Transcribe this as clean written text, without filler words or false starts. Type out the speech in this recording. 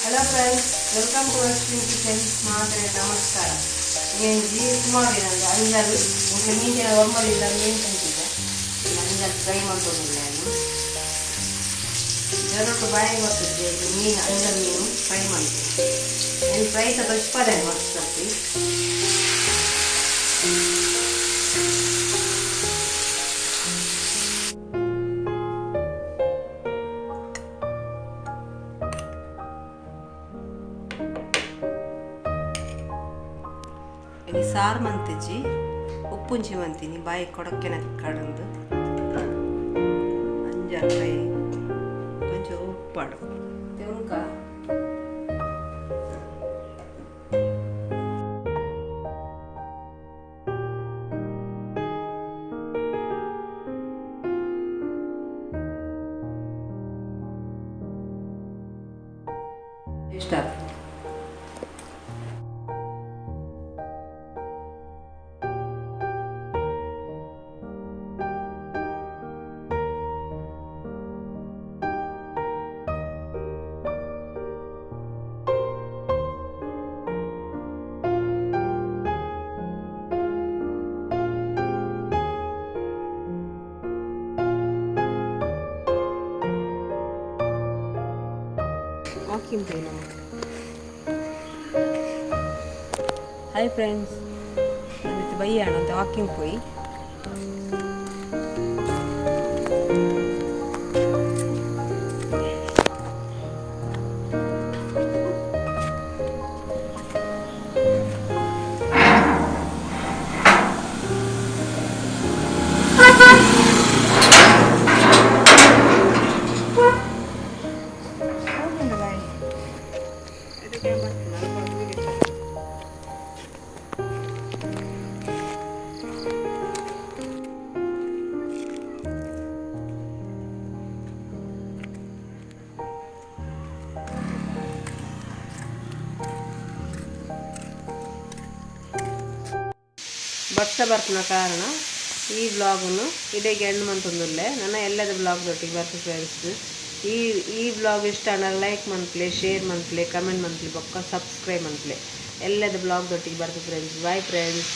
Hello friends, welcome to Western Kitchen. Madre namaskara. నేను సుమారు అంజల్ ఇంకా మీకు నార్మల్ ಇಲ್ಲ ಮೀನು ತಂದಿದ್ದೆ ಅಂಜಲ್ ಫ್ರೈ ಮಾಡ್ಕೊಂಡು ನಾನು ಜರೊಟ್ಟು ಬಾಯಿ ಮಾಡ್ತಿದ್ದೆ ಮೀನು ಅಂಜಲ್ ಮೀನು ಫ್ರೈ ಮಾಡ್ತೀನಿ ನಾನು ಫ್ರೈ ಸ್ವಲ್ಪ ಇಷ್ಟಪಡೆ ಮಾಡ್ತೀನಿ ini ಸಾರು ಮಂತಿಜಿ ಉಪ್ಪುಂಚಿ ಮಂತೀನಿ ಬಾಯಿ ಕೊಡಕ್ಕೆನ ಕಡಂದು ಅಂಜಲ್ ಫ್ರೈ ಕೊಂಚ ಉಪ್ಪಾಡು ತೆಂಕ ಇಷ್ಟ walking போய் நம்ம ஹாய் ஃப்ரெண்ட்ஸ் நம்ம பையான அந்த வாக்கிங் போய் ವರ್ಷ ಬರ್ತಿನ ಕಾರಣ ಈ ವ್ಲಾಗನ್ನು ಇಡೀಗೆ ಎಂಡ್ ಮಂತೊಂದುಲ್ಲೆ ನನ್ನ ಎಲ್ಲದ ವ್ಲಾಗ್ದೊಟ್ಟಿಗೆ ಬರ್ತು ಫ್ರೆಂಡ್ಸ್ ಈ ವ್ಲಾಗ್ ಇಷ್ಟ ಅಂದರೆ ಲೈಕ್ ಮನ್ಪ್ಲೆ ಶೇರ್ ಮನ್ಪ್ಲೆ ಕಮೆಂಟ್ ಮನ್ಪ್ಲೆ ಬೊಕ್ಕ ಸಬ್ಸ್ಕ್ರೈಬ್ ಮನ್ಪ್ಲೆ ಎಲ್ಲದ ವ್ಲಾಗ್ದೊಟ್ಟಿಗೆ ಬರ್ತು ಫ್ರೆಂಡ್ಸ್ ಬಾಯ್ ಫ್ರೆಂಡ್ಸ್.